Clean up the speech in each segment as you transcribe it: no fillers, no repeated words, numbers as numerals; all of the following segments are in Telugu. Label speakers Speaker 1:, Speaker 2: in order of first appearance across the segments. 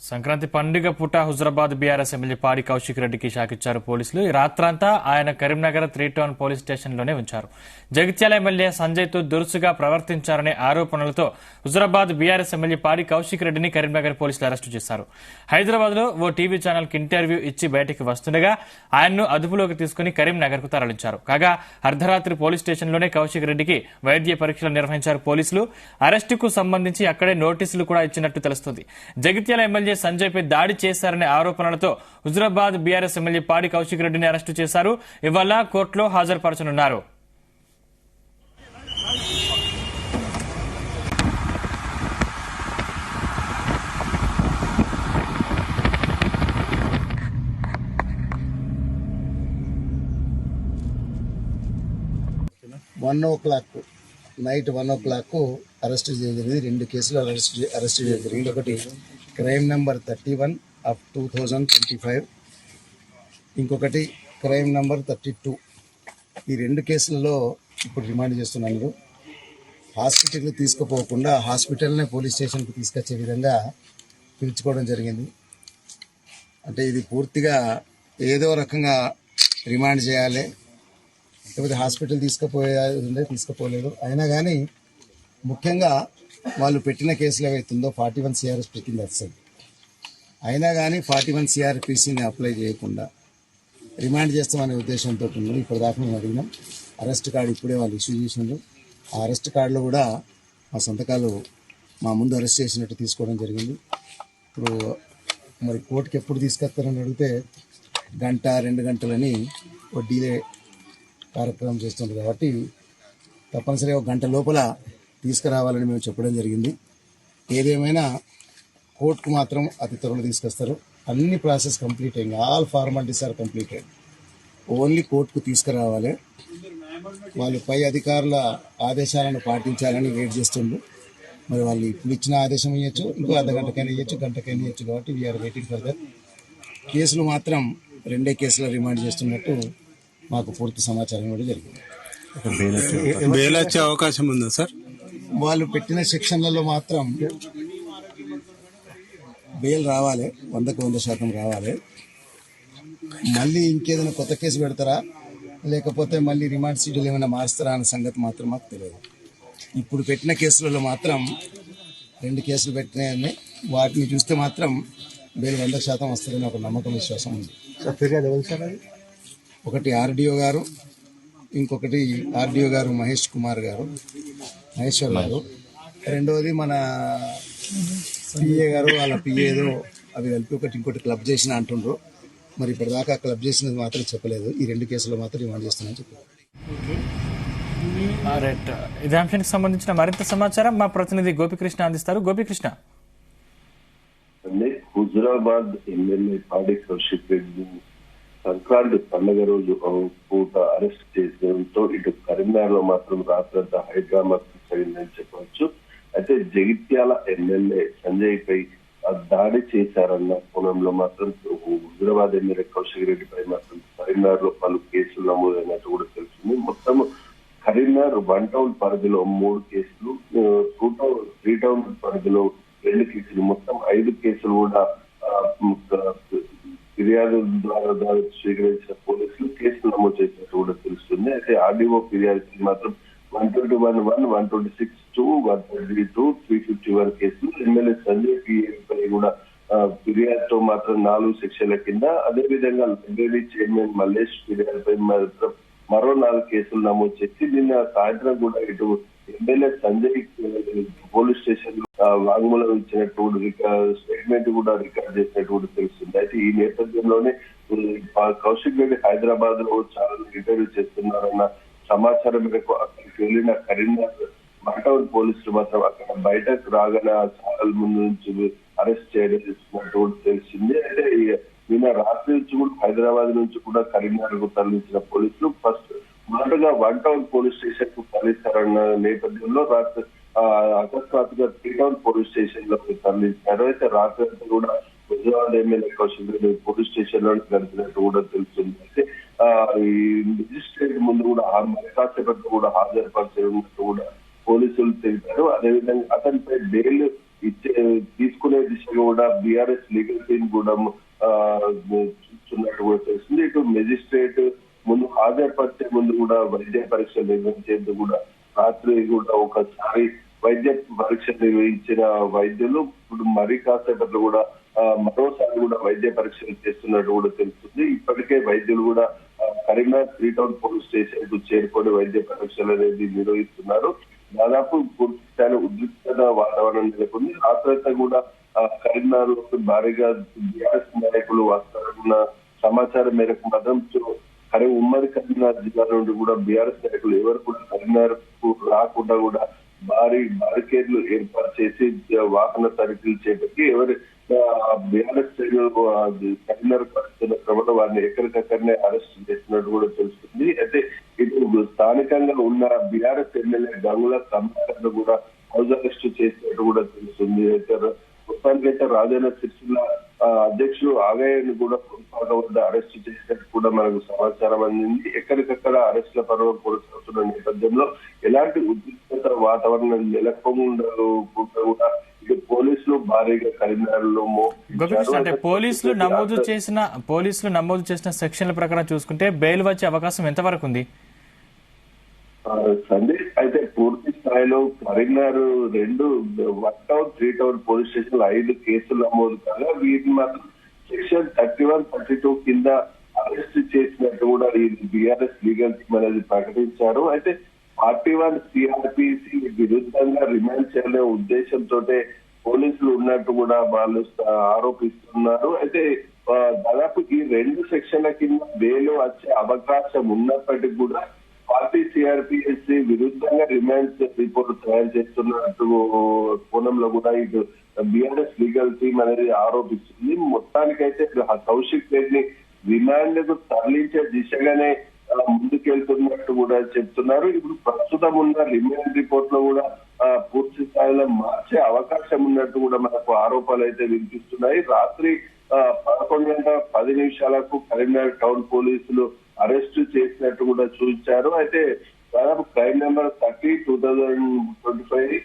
Speaker 1: సంక్రాంతి పండుగ పూట హుజరాబాద్ బీఆర్ఎస్ ఎమ్మెల్యే పాడి కౌశిక్ రెడ్డికి షాకిచ్చారు పోలీసులు. ఈ రాత్రంతా ఆయన కరీంనగర్ 3 టౌన్ పోలీస్ స్టేషన్లోనే ఉంచారు. జగిత్యాల ఎమ్మెల్యే సంజయ్తో దురుసుగా ప్రవర్తించారనే ఆరోపణలతో హుజరాబాద్ బీఆర్ఎస్ ఎమ్మెల్యే పాడి కౌశిక్ రెడ్డిని కరీంనగర్ పోలీసులు అరెస్టు చేశారు. హైదరాబాద్ లో ఓ టీవీ ఛానల్ కి ఇంటర్వ్యూ ఇచ్చి బయటికి వస్తుండగా ఆయన్ను అదుపులోకి తీసుకుని కరీంనగర్ కు తరలించారు. కాగా అర్ధరాత్రి పోలీస్ స్టేషన్లోనే కౌశిక్ రెడ్డికి వైద్య పరీక్షలు నిర్వహించారు పోలీసులు. అరెస్టుకు సంబంధించి అక్కడే నోటీసులు కూడా ఇచ్చినట్టు తెలుస్తుంది. జగిత్యాల ఎమ్మెల్యే సంజయ్ పై దాడి చేశారనే ఆరోపణలతో హుజరాబాద్ బీఆర్ఎస్ ఎమ్మెల్యే పాడి కౌశిక్ రెడ్డిని అరెస్టు చేశారు. ఇవాళ కోర్టులో హాజరుపరచనున్నారు.
Speaker 2: నైట్ 1 o'clock అరెస్ట్ చేయడం జరిగింది. 2 కేసులు అరెస్ట్ చేయడం జరిగింది. ఒకటి క్రైమ్ నెంబర్ 31 of 2025, ఇంకొకటి క్రైమ్ నెంబర్ 32. ఈ 2 కేసులలో ఇప్పుడు రిమాండ్ చేస్తున్నారు. హాస్పిటల్కి తీసుకుపోకుండా హాస్పిటల్నే పోలీస్ స్టేషన్కి తీసుకొచ్చే విధంగా పిలుచుకోవడం జరిగింది. అంటే ఇది పూర్తిగా ఏదో రకంగా రిమాండ్ చేయాలి, లేకపోతే హాస్పిటల్ తీసుకుపోలేదు. అయినా కానీ ముఖ్యంగా వాళ్ళు పెట్టిన కేసులు ఏవైతుందో 41 CRPC కింద వస్తుంది. అయినా కానీ 41 CRPCని అప్లై చేయకుండా రిమాండ్ చేస్తామనే ఉద్దేశంతో ఉన్నారు. ఇప్పటిదాకా మేము అడిగినాం. అరెస్ట్ కార్డు ఇప్పుడే వాళ్ళు ఇష్యూ చేసినారు. ఆ అరెస్ట్ కార్డులో కూడా మా సంతకాలు మా ముందు అరెస్ట్ చేసినట్టు తీసుకోవడం జరిగింది. ఇప్పుడు మరి కోర్టుకి ఎప్పుడు తీసుకొస్తారని అడిగితే 1-2 గంటలని ఒక డీలే కార్యక్రమం చేస్తుంది. కాబట్టి తప్పనిసరిగా 1 గంట లోపల తీసుకురావాలని మేము చెప్పడం జరిగింది. ఏదేమైనా కోర్టుకు మాత్రం అతి త్వరలో తీసుకొస్తారు. అన్ని ప్రాసెస్ కంప్లీట్ అయింది. All formalities are completed. Only కోర్టుకు తీసుకురావాలి. వాళ్ళు పై అధికారుల ఆదేశాలను పాటించాలని వెయిట్ చేస్తుండ్రు. మరి వాళ్ళు ఇప్పుడు ఇచ్చిన ఆదేశం ఇవ్వచ్చు, ఇంకో అర్ధగంటకైనా ఇవ్వచ్చు, గంటకైనా ఇవ్వచ్చు. కాబట్టి వీఆర్ వెయిటింగ్ ఫర్ దట్. కేసులు మాత్రం 2 కేసులు రిమాండ్ చేస్తున్నట్టు మాకు పూర్తి సమాచారం కూడా జరిగింది.
Speaker 3: బెయిల్ వచ్చే అవకాశం ఉందా సార్?
Speaker 2: వాళ్ళు పెట్టిన సెక్షన్లలో మాత్రం బెయిల్ రావాలి, 100% రావాలి. మళ్ళీ ఇంకేదైనా కొత్త కేసు పెడతారా, లేకపోతే మళ్ళీ రిమాండ్ షెడ్యూల్ ఏమైనా మారుస్తారా అన్న సంగతి మాత్రం మాకు తెలియదు. ఇప్పుడు పెట్టిన కేసులలో మాత్రం 2 కేసులు పెట్టినాయని వాటిని చూస్తే మాత్రం బెయిల్ 100% వస్తుందని ఒక నమ్మకం, విశ్వాసం ఉంది. ఒకటి ఆర్డీఓ గారు, ఇంకొకటి ఆర్డీఓ గారు మహేశ్వర్ గారు. రెండవది మన పిఏ గారు, వాళ్ళ పిఏదో అవి కలిపి ఇంకోటి క్లబ్ చేసిన అంటుండ్రు. మరి ఇప్పటిదాకా క్లబ్ చేసినది మాత్రం చెప్పలేదు. ఈ 2 కేసులు మాత్రం రిమాండ్ చేస్తున్నామని చెప్పారు.
Speaker 1: ఇదే అంశానికి సంబంధించిన మరింత సమాచారం మా ప్రతినిధి గోపికృష్ణ అందిస్తారు. గోపికృష్ణ,
Speaker 4: హుజరాబాద్ ఎమ్మెల్యే పాడి కౌశిక్ రెడ్డి సంక్రాంతి పండుగ రోజు పూట అరెస్ట్ చేయడంతో ఇటు కరీంనగర్ లో మాత్రం రాత్రంతా హైదరాబాద్ జరిగిందని చెప్పవచ్చు. అయితే జగిత్యాల ఎమ్మెల్యే సంజయ్ పై దాడి చేశారన్న కోణంలో మాత్రం హుజరాబాద్ ఎమ్మెల్యే కౌశిక్ రెడ్డి పై మాత్రం కరీంనగర్ లో పలు కేసులు నమోదైనట్టు కూడా తెలిసింది. మొత్తం కరీంనగర్ 1 టౌన్ పరిధిలో 3 కేసులు, 3 టౌన్ పరిధిలో 2 కేసులు, మొత్తం 5 కేసులు కూడా ఫిర్యాదు ద్వారా స్వీకరించిన పోలీసులు కేసులు నమోదు చేసినట్టు కూడా తెలుస్తుంది. అయితే ఆర్డీఓ ఫిర్యాదు మాత్రం 121-1, 126-2, 132, 351 కేసులు. ఎమ్మెల్యే సంజయ్ పై కూడా ఫిర్యాదుతో మాత్రం 4 సెక్షన్ల కింద, అదేవిధంగా లైబ్రరీ చైర్మన్ మల్లేష్ ఫిర్యాదుపై మాత్రం మరో 4 కేసులు నమోదు చేసి నిన్న సాయంత్రం కూడా ఇటు ఎమ్మెల్యే సంజయ్ పోలీస్ స్టేషన్ వాంగ్మూలం ఇచ్చినట్టు స్టేట్మెంట్ కూడా రికార్డ్ చేసినట్టు కూడా తెలుస్తుంది. అయితే ఈ నేపథ్యంలోనే కౌశిక్ రెడ్డి హైదరాబాద్ లో చాలా ఇంటర్వ్యూ చేస్తున్నారన్న సమాచారం మేరకు అక్కడికి వెళ్లిన కరీంనగర్ టౌన్ పోలీసులు మాత్రం అక్కడ బయటకు రాగల ఛానల్ ముందు నుంచి అరెస్ట్ చేయడం కూడా తెలిసింది. అయితే నిన్న రాత్రి నుంచి కూడా హైదరాబాద్ నుంచి కూడా కరీంనగర్ కు తరలించిన పోలీసులు ఫస్ట్ మొదటగా 1 టౌన్ పోలీస్ స్టేషన్ కు తరలిస్తారన్న నేపథ్యంలో రాత్రి అకస్మాత్తుగా 3 టౌన్ పోలీస్ స్టేషన్ లో తరలించారు. అయితే రాత్రి కూడా Huzurabad MLA Kaushik Reddy police station లో గడిపినట్టు కూడా తెలుస్తుంది. అయితే ఈ మెజిస్ట్రేట్ ముందు కూడా కాసేపట్లో కూడా హాజరుపరిచినట్టు కూడా పోలీసులు తెలిపారు. అదేవిధంగా అతనిపై బెయిల్ ఇచ్చే తీసుకునే దిశగా కూడా బీఆర్ఎస్ లీగల్ టీం కూడా చూస్తున్నట్టు కూడా తెలుస్తుంది. ఇటు మెజిస్ట్రేట్ ముందు హాజరుపరిచే ముందు కూడా వైద్య పరీక్షలు నిర్వహించేందుకు కూడా రాత్రి కూడా ఒకసారి వైద్య పరీక్ష నిర్వహించిన వైద్యులు ఇప్పుడు మరీ కాసేపట్లో కూడా మరోసారి కూడా వైద్య పరీక్షలు చేస్తున్నట్టు కూడా తెలుస్తుంది. ఇప్పటికే వైద్యులు కూడా కరీంనగర్ 3 టౌన్ పోలీస్ స్టేషన్ కు చేరుకొని వైద్య పరీక్షలు అనేది నిర్వహిస్తున్నారు. దాదాపు పూర్తి స్థాయిలో ఉద్రిక్తత వాతావరణం నెలకొంది. రాత్రంతా కూడా కరీంనగర్ లో భారీగా బీఆర్ఎస్ నాయకులు వస్తారన్న సమాచారం మేరకు మాత్రం ఉమ్మడి కరీంనగర్ జిల్లా నుండి కూడా బీఆర్ఎస్ నాయకులు ఎవరు కూడా కరీంనగర్ కు రాకుండా కూడా భారీ బారికేడ్లు ఏర్పాటు చేసి వాహన తనిఖీలు చేపట్టి ఎవరి బీఆర్ఎస్ కరీంనగర్ పరిస్థితుల క్రమంలో వారిని ఎక్కడికక్కడనే అరెస్ట్ చేస్తున్నట్టు కూడా తెలుస్తుంది. అయితే ఇటు స్థానికంగా ఉన్న బీఆర్ఎస్ ఎమ్మెల్యే గంగుల కమలాకర్ కూడా హౌస్ అరెస్ట్ చేసినట్టు కూడా తెలుస్తుంది. అయితే మొత్తానికైతే రాజన్న సిరిసిల్ల అధ్యక్షుడు ఆగయ్యను కూడా పులిపాక వద్ద అరెస్ట్ చేసినట్టు కూడా మనకు సమాచారం అందింది. ఎక్కడికక్కడ అరెస్టుల పర్వం కొనసాగుతున్న నేపథ్యంలో ఎలాంటి ఉద్రిక్తత వాతావరణం నెలకొండా కూడా ఇటు పోలీసులు భారీగా కరీంనగర్ లో
Speaker 1: అంటే పోలీసులు నమోదు చేసిన సెక్షన్ల ప్రకారం చూసుకుంటే బెయిల్ వచ్చే అవకాశం ఎంతవరకు ఉంది?
Speaker 4: సందీప్, అయితే పూర్తి స్థాయిలో Karimnagar 1 town 3 town police station 5 కేసులు నమోదు కాగా వీటిని మాత్రం సెక్షన్ 31, 32 కింద అరెస్ట్ చేసినట్టు కూడా ఈ బీఆర్ఎస్ లీగల్ టీం అనేది ప్రకటించారు. అయితే 41 సిఆర్పిసి విరుద్ధంగా రిమాండ్ చేయాలనే ఉద్దేశంతో పోలీసులు ఉన్నట్టు కూడా వాళ్ళు ఆరోపిస్తున్నారు. అయితే దాదాపు ఈ 2 సెక్షన్ల కింద బెయిల్ వచ్చే అవకాశం ఉన్నప్పటికీ కూడా పార్టీ సిఆర్పిఎస్సి విరుద్ధంగా రిమాండ్ రిపోర్టు తయారు చేస్తున్నట్టు కోణంలో కూడా ఇటు బీఆర్ఎస్ లీగల్ టీం అనేది ఆరోపిస్తుంది. మొత్తానికైతే కౌశిక్ రెడ్డిని రిమాండ్ కు తరలించే దిశగానే ముందుకెళ్తున్నట్టు కూడా చెప్తున్నారు. ఇప్పుడు ప్రస్తుతం ఉన్న రిమాండ్ రిపోర్ట్ లో కూడా పూర్తి స్థాయిలో మార్చే అవకాశం ఉన్నట్టు కూడా మనకు ఆరోపణలు అయితే వినిపిస్తున్నాయి. రాత్రి 11:10 కరీంనగర్ టౌన్ పోలీసులు అరెస్ట్ చేసినట్టు కూడా చూపించారు. అయితే దాదాపు క్రైమ్ నెంబర్ 30/2025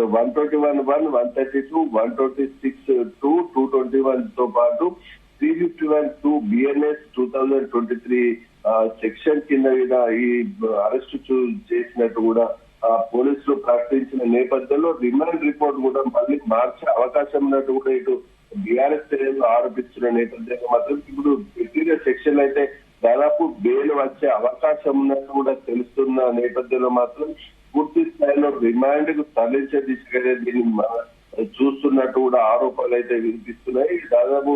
Speaker 4: 121(1), 132, 126(2), 221 తో పాటు 351(2) BNS 2023 సెక్షన్ కింద మీద ఈ అరెస్ట్ చేసినట్టు కూడా పోలీసులు ప్రకటించిన నేపథ్యంలో రిమాండ్ రిపోర్ట్ కూడా మళ్ళీ మార్చే అవకాశం ఉన్నట్టు కూడా ఇటు బీఆర్ఎస్ శ్రేణులు ఆరోపిస్తున్న నేపథ్యంలో మాత్రం ఇప్పుడు పెట్టిన సెక్షన్ అయితే దాదాపు బెయిల్ వచ్చే అవకాశం ఉన్నట్టు కూడా తెలుస్తున్న నేపథ్యంలో మాత్రం పూర్తి స్థాయిలో రిమాండ్ కు తరలించే దిశగా దీన్ని చూస్తున్నట్టు కూడా ఆరోపణలు అయితే వినిపిస్తున్నాయి. దాదాపు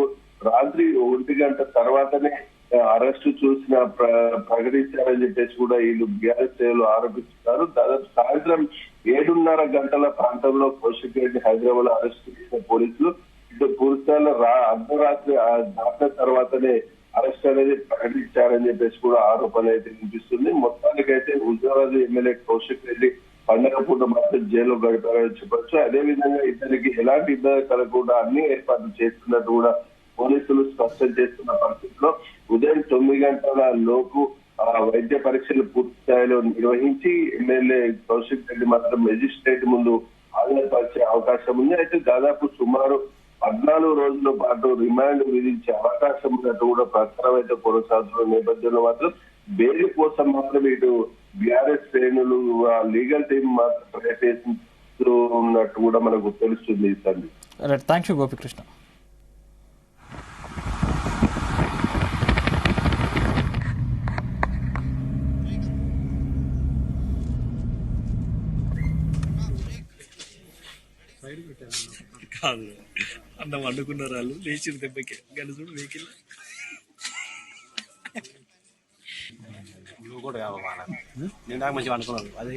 Speaker 4: రాత్రి 1 గంట తర్వాతనే అరెస్టు చూసిన ప్రకటించారని చెప్పేసి కూడా వీళ్ళు బీఆర్ఎస్ శ్రేణులు ఆరోపిస్తున్నారు. దాదాపు సాయంత్రం 7:30 గంటల ప్రాంతంలో కౌశిక్ రెడ్డి హైదరాబాద్ లో అరెస్ట్ చేసిన పోలీసులు ఇటు పూర్తి స్థాయిలో అర్ధరాత్రి దాటిన తర్వాతనే అరెస్ట్ అనేది ప్రకటించారని చెప్పేసి కూడా ఆరోపణలు అయితే వినిపిస్తుంది. మొత్తానికైతే హుజూరాబాద్ ఎమ్మెల్యే కౌశిక్ రెడ్డి పండగ పూట మాత్రం జైల్లో గడిపారని చెప్పొచ్చు. అదేవిధంగా ఇతనికి ఎలాంటి ఇబ్బంది కలగకుండా అన్ని ఏర్పాట్లు చేస్తున్నట్టు కూడా పోలీసులు స్పష్టం చేస్తున్న పరిస్థితిలో ఉదయం 9 గంటల లోపు వైద్య పరీక్షలు పూర్తి స్థాయిలో నిర్వహించి ఎమ్మెల్యే కౌశిక్ రెడ్డి మాత్రం మెజిస్ట్రేట్ ముందు హాజరుపరిచే అవకాశం ఉంది. అయితే దాదాపు సుమారు 14 రోజుల పాటు రిమాండ్ విధించే అవకాశం ఉన్నట్టు కూడా ప్రచారం అయితే కొనసాగుతున్న నేపథ్యంలో మాత్రం బెయిల్ కోసం మాత్రం ఇటు బీఆర్ఎస్ శ్రేణులు లీగల్ టీం మాత్రం ప్రయత్నిస్తూ ఉన్నట్టు కూడా మనకు తెలుస్తుంది.
Speaker 1: Thank you Gopikrishna.
Speaker 5: కాదు అన్నం వండుకున్నారు వాళ్ళు లేచిన దెబ్బకి గడుచుడు వెహికల్
Speaker 6: నువ్వు కూడా నేను నాకు మంచిగా అనుకున్నాను అదే